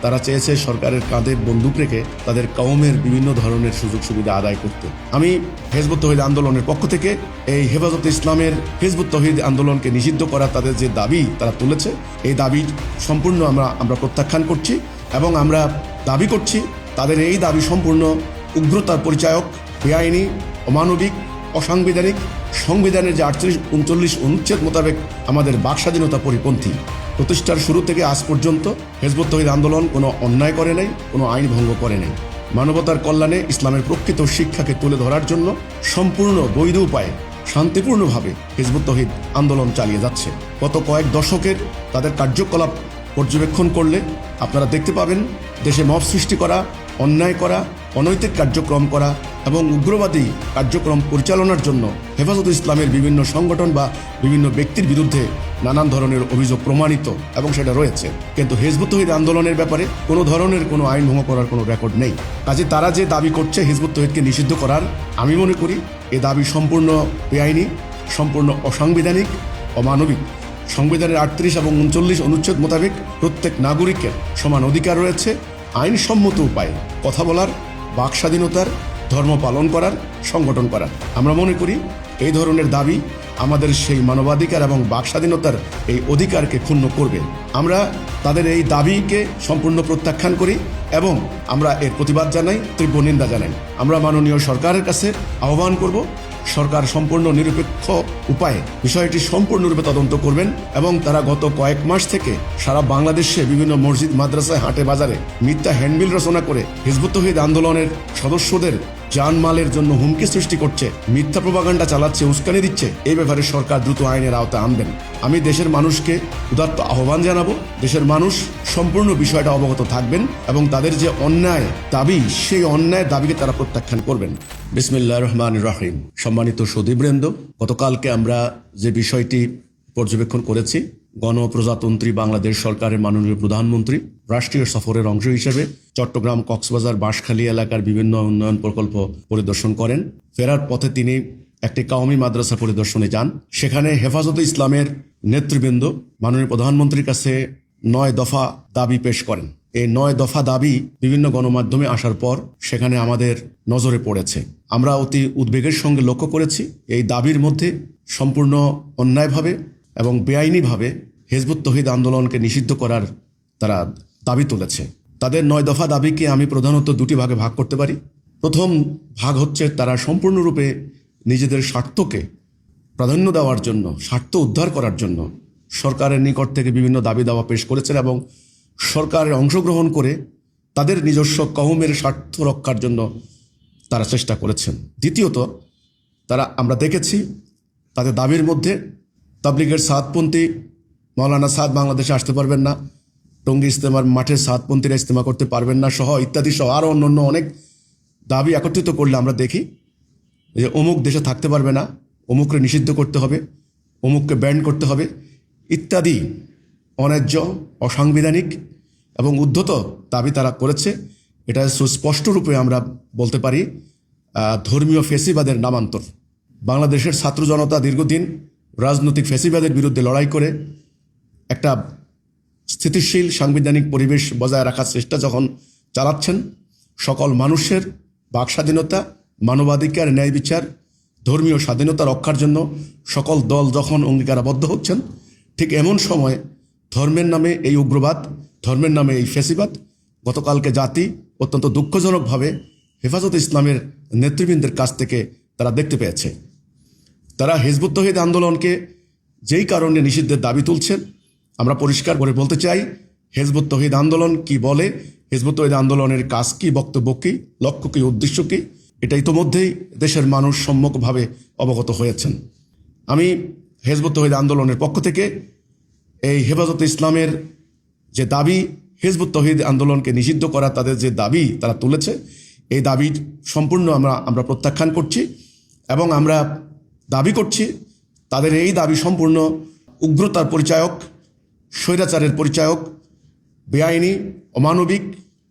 তারা চেয়েছে সরকারের কাঁধে বন্দুক রেখে তাদের কওমের বিভিন্ন ধরনের সুযোগ সুবিধা আদায় করতে। আমি হিজবুত তৌহিদ আন্দোলনের পক্ষ থেকে এই হেফাজতে ইসলামের হিজবুত তৌহিদ আন্দোলনকে নিষিদ্ধ করা তাদের যে দাবি তারা তুলেছে, এই দাবি সম্পূর্ণ আমরা প্রত্যাখ্যান করছি এবং আমরা দাবি করছি তাদের এই দাবি সম্পূর্ণ উগ্রতার পরিচায়ক, বেআইনি, অমানবিক, অসাংবিধানিক, সংবিধানের যে 38-39 অনুচ্ছেদ মোতাবেক আমাদের বাক স্বাধীনতা পরিপন্থী। প্রতিষ্ঠার শুরু থেকে আজ পর্যন্ত হিজবুত তৌহিদ আন্দোলন কোনো অন্যায় করে নাই, কোনো আইন ভঙ্গ করে নাই। মানবতার কল্যাণে ইসলামের প্রকৃত শিক্ষাকে তুলে ধরার জন্য সম্পূর্ণ বৈধ উপায়ে শান্তিপূর্ণভাবে হিজবুত তৌহিদ আন্দোলন চালিয়ে যাচ্ছে। গত কয়েক দশকের তাদের কার্যকলাপ পর্যবেক্ষণ করলে আপনারা দেখতে পাবেন দেশে মব সৃষ্টি করা, অন্যায় করা, অনৈতিক কার্যক্রম করা এবং উগ্রবাদী কার্যক্রম পরিচালনার জন্য হেফাজতে ইসলামের বিভিন্ন সংগঠন বা বিভিন্ন ব্যক্তির বিরুদ্ধে নানান ধরনের অভিযোগ প্রমাণিত এবং সেটা রয়েছে। কিন্তু হিজবুত তৌহিদ আন্দোলনের ব্যাপারে কোনো ধরনের কোনো আইন ভঙ্গ করার কোনো রেকর্ড নেই। কাজে তারা যে দাবি করছে হিজবুত তৌহিদকে নিষিদ্ধ করার, আমি মনে করি এ দাবি সম্পূর্ণ বেআইনি, সম্পূর্ণ অসাংবিধানিক, অমানবিক। সংবিধানের 38 এবং 39 অনুচ্ছেদ মোতাবেক প্রত্যেক নাগরিকের সমান অধিকার রয়েছে আইনসম্মত উপায়ে কথা বলার, বাক স্বাধীনতার, ধর্ম পালন করার, সংগঠন করার। আমরা মনে করি এই ধরনের দাবি আমাদের সেই মানবাধিকার এবং বাক স্বাধীনতার এই অধিকারকে ক্ষুণ্ণ করবে। আমরা তাদের এই দাবিকে সম্পূর্ণ প্রত্যাখ্যান করি এবং আমরা এর প্রতিবাদ জানাই, তীব্র নিন্দা জানাই। আমরা মাননীয় সরকারের কাছে আহ্বান করব, সরকার সম্পূর্ণ নিরপেক্ষ উপায়ে বিষয়টি সম্পূর্ণরূপে তদন্ত করবেন এবং তারা গত কয়েক মাস থেকে সারা বাংলাদেশে বিভিন্ন মসজিদ, মাদ্রাসায়, হাটে বাজারে মিথ্যা হ্যান্ডবিল রচনা করে হিজবুত তৌহিদ আন্দোলনের সদস্যদের জানমালের জন্য হুমকি সৃষ্টি করছে, মিথ্যা প্রপাগান্ডা চালাচ্ছে, উস্কানি দিচ্ছে। এই ব্যাপারে সরকার দ্রুত আইনের আওতায় আনবেন। আমি দেশের মানুষকে উদাত্ত আহ্বান জানাবো, দেশের মানুষ সম্পূর্ণ বিষয়টা অবগত থাকবেন এবং তাদের যে অন্যায় দাবি, সেই অন্যায় দাবিকে তারা প্রত্যাখ্যান করবেন। বিসমিল্লাহির রহমানির রহিম। সম্মানিত সুধীবৃন্দ, গতকালকে আমরা যে বিষয়টি পর্যবেক্ষণ করেছি, গণপ্রজাতন্ত্রী বাংলাদেশ সরকারের মাননীয় প্রধানমন্ত্রী রাষ্ট্রীয় সফরের অংশ হিসেবে চট্টগ্রাম, কক্সবাজার, বাঁশখালী এলাকার বিভিন্ন উন্নয়ন প্রকল্প পরিদর্শন করেন। ফেরার পথে তিনি একটি কওমি মাদ্রাসা পরিদর্শনে যান। সেখানে হেফাজতে ইসলামের নেতৃবৃন্দ মাননীয় প্রধানমন্ত্রীর কাছে 9 দফা দাবি পেশ করেন। এই 9 দফা দাবি বিভিন্ন গণমাধ্যমে আসার পর সেখানে আমাদের নজরে পড়েছে। আমরা অতি উদ্বেগের সঙ্গে লক্ষ্য করেছি এই দাবির মধ্যে সম্পূর্ণ অন্যায়ভাবে এবং বেআইনিভাবে হিজবুত তৌহিদ আন্দোলনকে নিষিদ্ধ করার তারা দাবি তুলেছে। তাদের 9 দফা দাবিকে আমি প্রধানত 2টি ভাগে ভাগ করতে পারি। প্রথম ভাগ হচ্ছে তারা সম্পূর্ণরূপে নিজেদের স্বার্থকে প্রাধান্য দেওয়ার জন্য, স্বার্থ উদ্ধার করার জন্য সরকারের নিকট থেকে বিভিন্ন দাবি দাওয়া পেশ করেছেন এবং সরকারের অংশগ্রহণ করে তাদের নিজস্ব কওমের স্বার্থ রক্ষার জন্য তারা চেষ্টা করেছেন। দ্বিতীয়ত, আমরা দেখেছি তাদের দাবির মধ্যে তাবলিগের সাদপন্থী মাওলানা সাদ বাংলাদেশে আসতে পারবেন না, টঙ্গী ইজতেমার মাঠে সাদপন্থীরা ইজতেমা করতে পারবেন না সহ ইত্যাদি সহ আরও অন্য অনেক দাবি একত্রিত করলে আমরা দেখি যে অমুক দেশে থাকতে পারবে না, অমুককে নিষিদ্ধ করতে হবে, অমুককে ব্যান করতে হবে ইত্যাদি অন্যায্য, অসাংবিধানিক এবং উদ্ধত দাবি তারা করেছে। এটা সুস্পষ্টরূপে আমরা বলতে পারি ধর্মীয় ফেসিবাদের নামান্তর। বাংলাদেশের ছাত্র জনতা দীর্ঘদিন রাজনৈতিক ফেসিবাদের বিরুদ্ধে লড়াই করে একটা স্থিতিশীল সাংবিধানিক পরিবেশ বজায় রাখার চেষ্টা যখন চালাচ্ছেন, সকল মানুষের বাক স্বাধীনতা, মানবাধিকার, ন্যায় বিচার, ধর্মীয় স্বাধীনতা রক্ষার জন্য সকল দল যখন অঙ্গীকারাবদ্ধ হচ্ছেন, ঠিক এমন সময় ধর্মের নামে এই উগ্রবাদ, ধর্মের নামে এই ফেসিবাদ গতকালকে জাতি অত্যন্ত দুঃখজনকভাবে হেফাজতে ইসলামের নেতৃবৃন্দের কাছ থেকে তারা দেখতে পেয়েছে। তারা হিজবুত তৌহিদ আন্দোলনকে যেই কারণে নিষিদ্ধের দাবি তুলছেন, আমরা পরিষ্কার করে বলতে চাই হিজবুত তৌহিদ আন্দোলন কি বলে, হিজবুত তৌহিদ আন্দোলনের কাজ কি, বক্তব্য কি, লক্ষ্য কি, উদ্দেশ্য কি, এটা ইতোমধ্যেই দেশের মানুষ সম্যকভাবে অবগত হয়েছেন। আমি হিজবুত তৌহিদ আন্দোলনের পক্ষ থেকে এই হেফাজতে ইসলামের যে দাবি, হিজবুত তৌহিদ আন্দোলনকে নিষিদ্ধ করা তাদের যে দাবি তারা তুলেছে, এই দাবি সম্পূর্ণ আমরা প্রত্যাখ্যান করছি এবং আমরা দাবি করছি তাদের এই দাবি সম্পূর্ণ উগ্রতার পরিচায়ক, স্বৈরাচারের পরিচায়ক, বেআইনি, অমানবিক,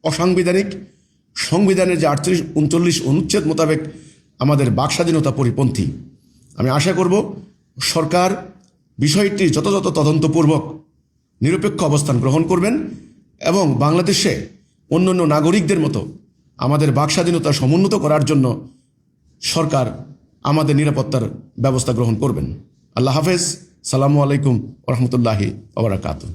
অসাংবিধানিক, সংবিধানের যে 38-39 অনুচ্ছেদ মোতাবেক আমাদের বাক স্বাধীনতা পরিপন্থী। আমি আশা করব সরকার বিষয়টি যথাযথ তদন্তপূর্বক নিরপেক্ষ অবস্থান গ্রহণ করবেন এবং বাংলাদেশে অন্যান্য নাগরিকদের মতো আমাদের বাকস্বাধীনতা সমুন্নত করার জন্য সরকার আমাদের নিরাপত্তার ব্যবস্থা গ্রহণ করবেন। আল্লাহ হাফেজ। সালামু আলাইকুম ওয়া রাহমাতুল্লাহি ওয়া বারাকাতুহু।